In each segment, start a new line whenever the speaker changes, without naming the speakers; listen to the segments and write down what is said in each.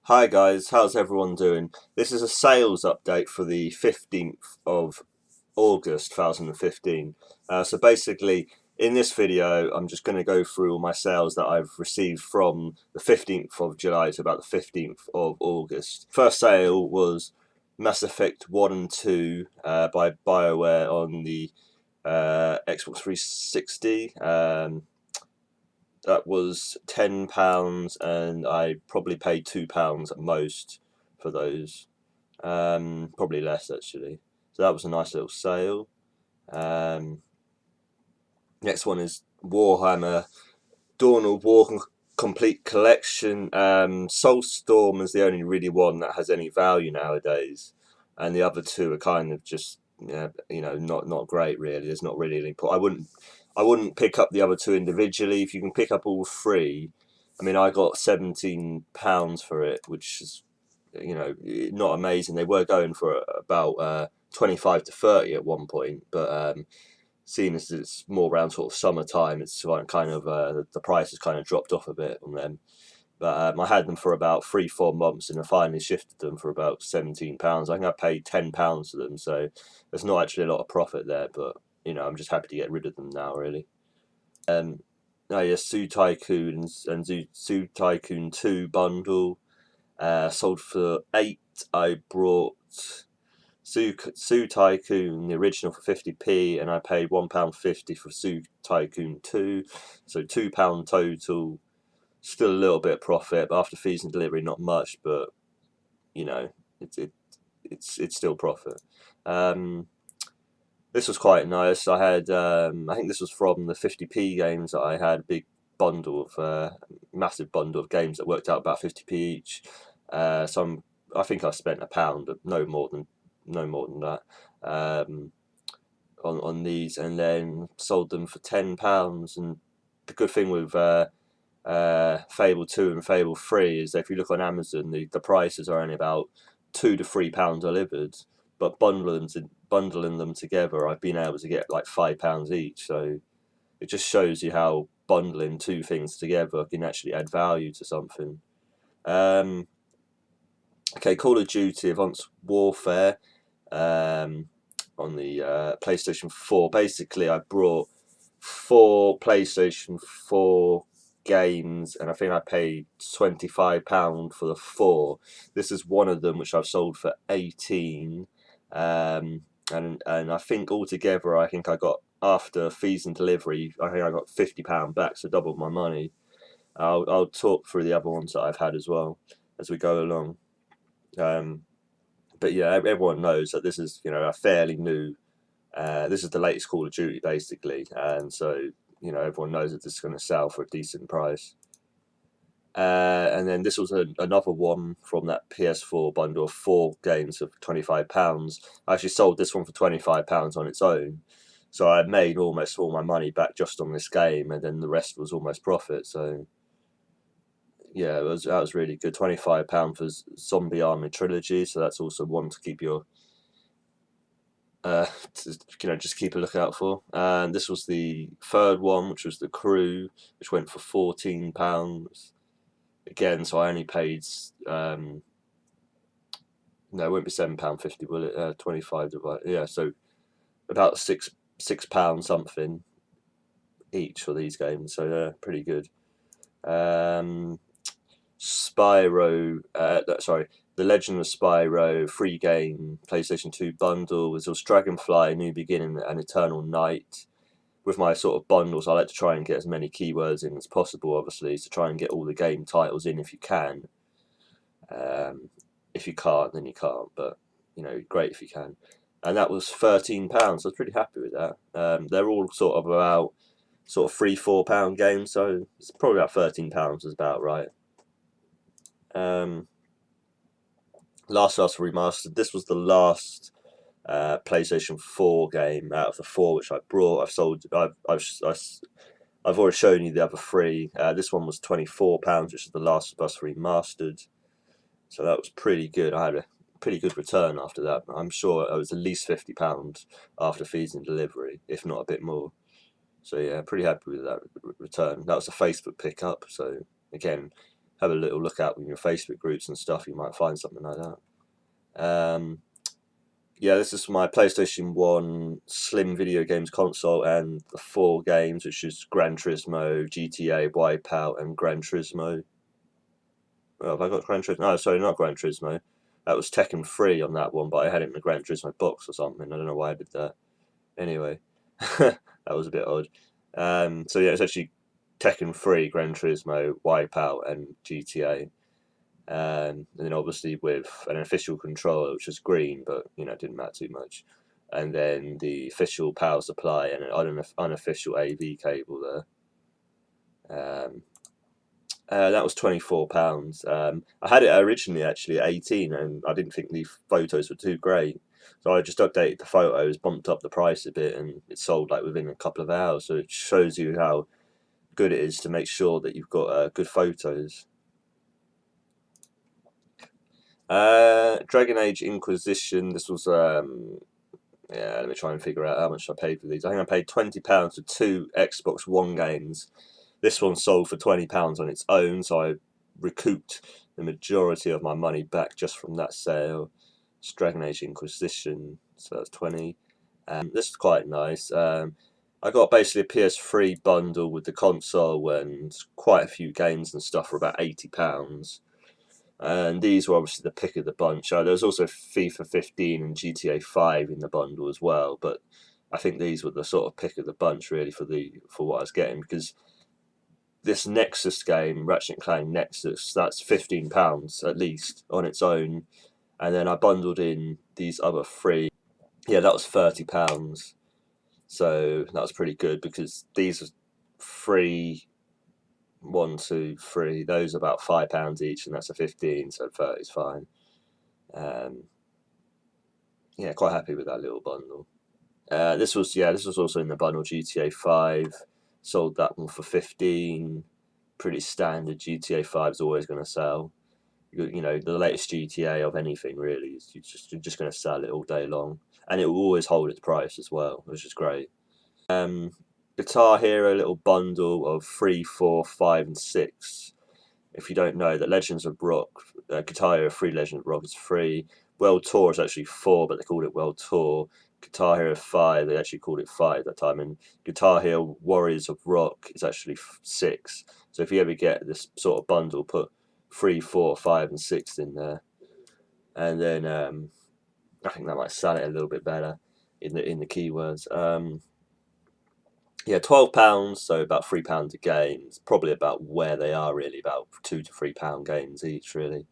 Hi guys, how's everyone doing? This is a sales update for the 15th of August 2015. So basically, in this video, I'm just going to go through all my sales that I've received from the 15th of July to about the 15th of August. First sale was Mass Effect 1 and 2 by BioWare on the Xbox 360. That was £10, and I probably paid £2 at most for those. Probably less actually. So that was a nice little sale. Um, Next one is Warhammer Dawn of War Complete Collection. Soulstorm is the only really one that has any value nowadays, and the other two are kind of just not great really. There's not really any point. I wouldn't pick up the other two individually. If you can pick up all three, I mean, I got £17 for it, which is not amazing. They were going for about 25 to 30 at one point, but seeing as it's more around sort of summertime, it's kind of the price has kind of dropped off a bit on them. But I had them for about 3-4 months, and I finally shifted them for about £17. I think I paid £10 for them, so there's not actually a lot of profit there. But I'm just happy to get rid of them now, really. Oh yeah, Zoo Tycoon and Zoo Tycoon 2 bundle sold for 8. I brought Zoo Tycoon, the original, for 50p, and I paid £1.50 for Zoo Tycoon 2, so £2 total. Still a little bit of profit, but after fees and delivery, not much. But you know, it's still profit. This was quite nice. I had I think this was from the 50p games that I had. A big bundle of massive bundle of games that worked out about 50p each. I think I spent £1, but no more than that. Um, on these, and then sold them for £10. And the good thing with Fable 2 and Fable 3 is that if you look on Amazon, the prices are only about £2 to £3 delivered, but bundling them together, I've been able to get like £5 each. So it just shows you how bundling two things together can actually add value to something. Um, okay, Call of Duty Advanced Warfare. On the PlayStation 4. Basically, I brought 4 PlayStation 4 games, and I think I paid £25 for the 4. This is one of them, which I've sold for 18. And I think altogether, I think I got, after fees and delivery, I think I got £50 back, so doubled my money. I'll talk through the other ones that I've had as well as we go along. But yeah, everyone knows that this is a fairly new. This is the latest Call of Duty basically, and so everyone knows that this is going to sell for a decent price. And then this was another one from that PS4 bundle of 4 games of £25. I actually sold this one for £25 on its own, so I made almost all my money back just on this game, and then the rest was almost profit. So yeah, that was really good. £25 for Zombie Army Trilogy, so that's also one to keep your just keep a lookout for. And this was the third one, which was the Crew, which went for £14 again. So I only paid no, it won't be £7.50, will it? 25 divided, yeah. So about £6 something each for these games. So they're pretty good. Spyro, sorry, The Legend of Spyro free game PlayStation 2 bundle was also Dragonfly, New Beginning, and Eternal Night. With my sort of bundles, I like to try and get as many keywords in as possible, obviously, to try and get all the game titles in if you can. If you can't, then you can't, but great if you can. And that was £13. So I was pretty happy with that. They're all sort of about £3-4 games, so it's probably about £13 is about right. Last of Us Remastered. This was the last PlayStation 4 game out of the 4 which I brought. I've already shown you the other 3. This one was £24, which is the Last of Us Remastered. So that was pretty good. I had a pretty good return after that. I'm sure it was at least £50 after fees and delivery, if not a bit more. So yeah, pretty happy with that return. That was a Facebook pickup. So again, have a little look out in your Facebook groups and stuff. You might find something like that. Yeah, this is my PlayStation 1 Slim video games console, and the 4 games, which is Gran Turismo, GTA, Wipeout, and Gran Turismo. Oh, have I got Gran Turismo? No, sorry, not Gran Turismo. That was Tekken 3 on that one, but I had it in the Gran Turismo box or something. I don't know why I did that. Anyway, that was a bit odd. So yeah, it's actually Tekken 3, Gran Turismo, Wipeout, and GTA. And then obviously with an official controller, which was green, but you know, it didn't matter too much. And then the official power supply and an unofficial AV cable there. That was £24. I had it originally actually at 18, and I didn't think the photos were too great, so I just updated the photos, bumped up the price a bit, and it sold like within a couple of hours. So it shows you how good it is to make sure that you've got good photos. Dragon Age Inquisition. This was yeah. Let me try and figure out how much I paid for these. I think I paid £20 for 2 Xbox One games. This one sold for £20 on its own, so I recouped the majority of my money back just from that sale. It's Dragon Age Inquisition, so that's 20. This is quite nice. I got basically a PS3 bundle with the console and quite a few games and stuff for about £80. And these were obviously the pick of the bunch. There was also FIFA 15 and GTA 5 in the bundle as well, but I think these were the sort of pick of the bunch really for what I was getting, because this Nexus game, Ratchet and Clank Nexus, that's £15 at least on its own, and then I bundled in these other 3. Yeah, that was £30. So that was pretty good, because these are 3, 1, 2, 3. Those are about £5 each, and that's a 15, so 30 is fine. Yeah, quite happy with that little bundle. This was also in the bundle. GTA 5, sold that one for 15. Pretty standard. GTA 5 is always going to sell. You know, the latest GTA of anything really. You're just going to sell it all day long, and it will always hold its price as well, which is great. Guitar Hero little bundle of 3, 4, 5, and 6. If you don't know, that Legends of Rock, Guitar Hero 3 Legends of Rock is free. World Tour is actually 4, but they called it World Tour. Guitar Hero 5, they actually called it 5 at that time. And Guitar Hero Warriors of Rock is actually 6. So if you ever get this sort of bundle, put 3, 4, 5, and 6 in there. And then I think that might sell it a little bit better in the keywords. Yeah, £12, so about £3 a game. It's probably about where they are really, about £2 to £3 games each really.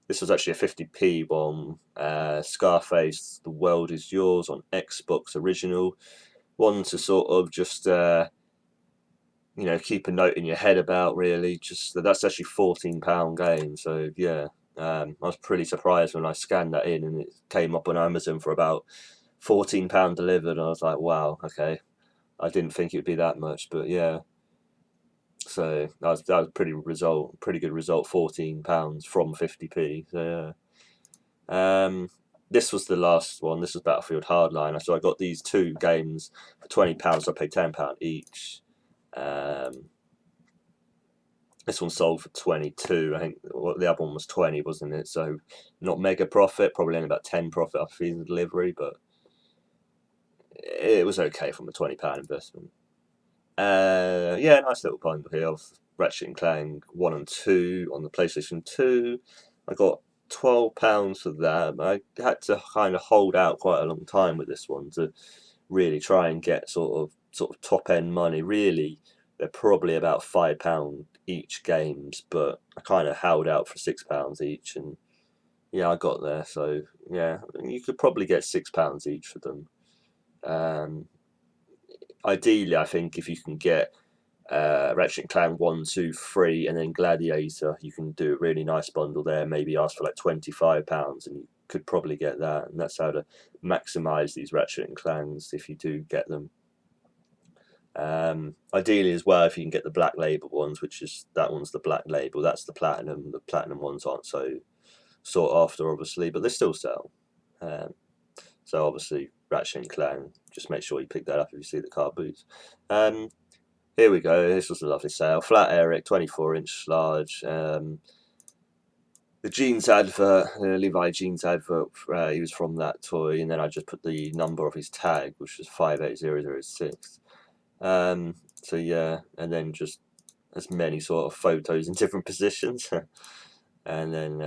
This was actually a 50p one. Scarface, The World Is Yours on Xbox original. One to sort of just keep a note in your head about really. Just that's actually £14 game. So yeah, I was pretty surprised when I scanned that in and it came up on Amazon for about £14 delivered. And I was like, wow, okay. I didn't think it would be that much, but yeah. So that was pretty good result. £14 from 50p. So yeah. This was the last one. This was Battlefield Hardline. So I got these 2 games for £20. So I paid £10 each. This one sold for 22. I think the other one was 20, wasn't it? So not mega profit. Probably only about 10 profit after fees and delivery, but it was okay from a £20 investment. Yeah, nice little bundle here of Ratchet and Clank 1 and 2 on the PlayStation 2. I got £12 for that. I had to kind of hold out quite a long time with this one to really try and get sort of top end money. Really, they're probably about £5 each games, but I kind of held out for £6 each, and yeah, I got there. So yeah, you could probably get £6 each for them. Ideally, I think if you can get Ratchet and Clank 1, 2, 3, and then Gladiator, you can do a really nice bundle there. Maybe ask for like £25, and you could probably get that. And that's how to maximise these Ratchet and Clanks if you do get them. Ideally, as well, if you can get the black label ones, which is that one's the black label, that's the platinum. The platinum ones aren't so sought after, obviously, but they still sell. So obviously, Ratchet and Clank, just make sure you pick that up if you see the car boots. here we go. This was a lovely sale. Flat Eric, 24-inch large. The jeans advert, the Levi jeans advert, he was from that toy, and then I just put the number of his tag, which was 58006. So yeah, and then just as many sort of photos in different positions, and then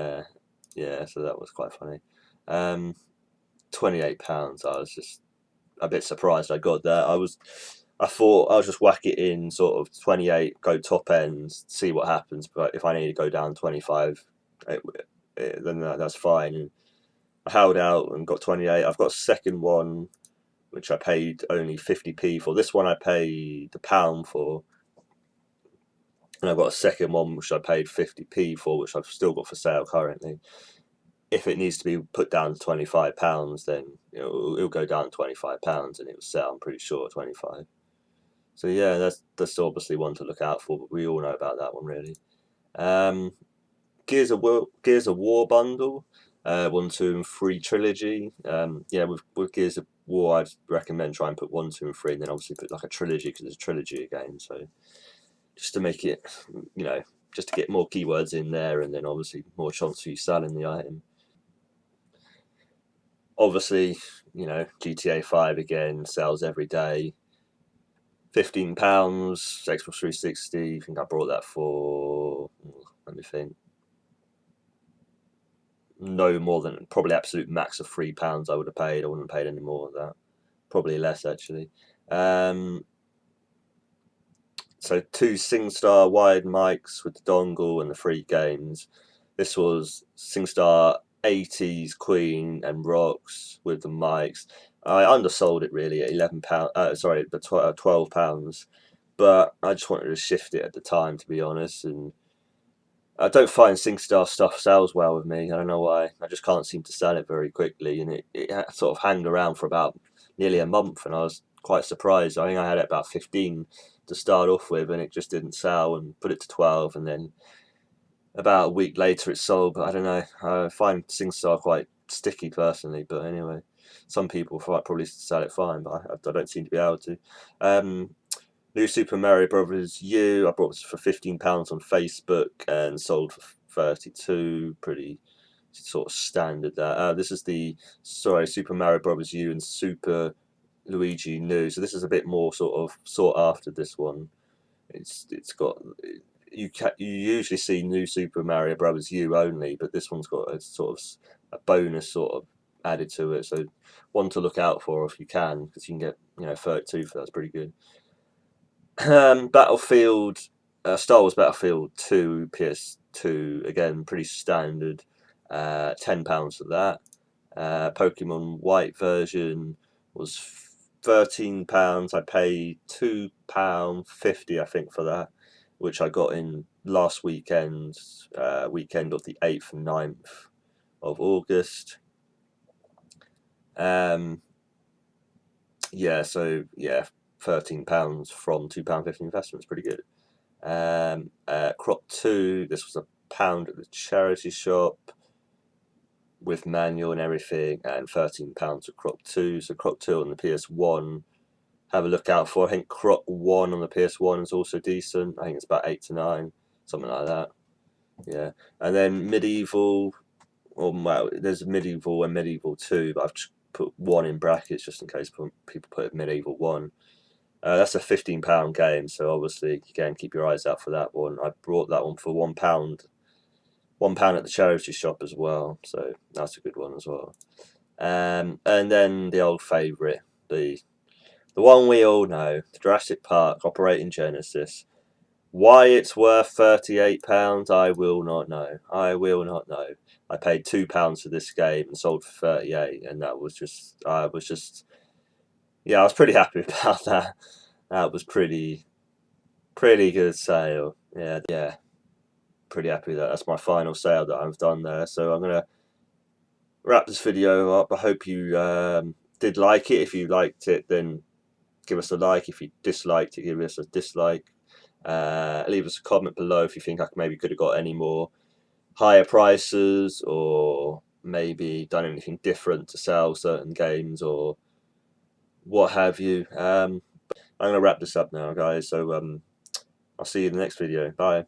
yeah, so that was quite funny. £28. I was just a bit surprised I got that. I thought I'll just whack it in sort of 28, go top end, see what happens. But if I need to go down 25, then that's fine. And I held out and got 28. I've got a second one which I paid only 50p for. This one I paid £1 for, and I've got a second one which I paid 50p for, which I've still got for sale currently. If it needs to be put down to £25, then it'll go down to £25 and it will sell, I'm pretty sure, 25. So yeah, that's obviously one to look out for, but we all know about that one really. Gears of War bundle, 1, 2, and 3 trilogy. Yeah, with Gears of War, I'd recommend try and put 1, 2, and 3, and then obviously put like a trilogy because it's a trilogy again. So just to make it, just to get more keywords in there, and then obviously more chance for you selling the item. Obviously, GTA 5 again sells every day. £15, Xbox 360. I think I brought that for, let me think, no more than probably absolute max of £3 I would have paid. I wouldn't have paid any more than that. Probably less actually. So 2 SingStar wired mics with the dongle and the 3 games. This was SingStar 80s Queen and Rocks with the mics. I undersold it really at £11. Sorry, but £12. But I just wanted to shift it at the time, to be honest. And I don't find SingStar stuff sells well with me. I don't know why. I just can't seem to sell it very quickly, and it sort of hanged around for about nearly a month, and I was quite surprised. I think I had it about 15 to start off with, and it just didn't sell, and put it to 12, and then about a week later it sold. But I don't know. I find SingStar quite sticky personally, but anyway, some people probably sell it fine, but I don't seem to be able to. New Super Mario Brothers U. I bought this for £15 on Facebook and sold for 32. Pretty sort of standard. This is the Super Mario Brothers U and Super Luigi New. So this is a bit more sort of sought after. This one, it's got you usually see New Super Mario Brothers U only, but this one's got a sort of a bonus sort of added to it. So one to look out for if you can, because you can get 32 for that's pretty good. Battlefield, Star Wars Battlefield 2 PS2, again pretty standard. £10 for that. Pokemon White version was £13. I paid £2.50 I think for that, which I got in last weekend, weekend of the 8th and 9th of August. Yeah, so yeah, £13 from £2.50 investment is pretty good. Crop 2, this was £1 at the charity shop with manual and everything, and £13 at Crop 2. So Crop 2 on the PS1, have a look out for. I think Crop 1 on the PS1 is also decent. I think it's about 8 to 9, something like that. Yeah, and then Medieval, well, there's Medieval and Medieval 2, but I've just put 1 in brackets just in case people put Medieval 1. That's a £15 game, so obviously again keep your eyes out for that one. I brought that one for £1, £1 at the charity shop as well, so that's a good one as well. And then the old favourite, the one we all know, Jurassic Park Operating Genesis. Why it's worth £38, I will not know. I will not know. I paid £2 for this game and sold for 38, and that was just, I was pretty happy about that. That was pretty good sale. Yeah, pretty happy with that. That's my final sale that I've done there. So I'm gonna wrap this video up. I hope you did like it. If you liked it, then give us a like. If you disliked it, give us a dislike. Leave us a comment below if you think I maybe could have got any more higher prices, or maybe done anything different to sell certain games or what have you. I'm gonna wrap this up now, guys. So I'll see you in the next video. Bye.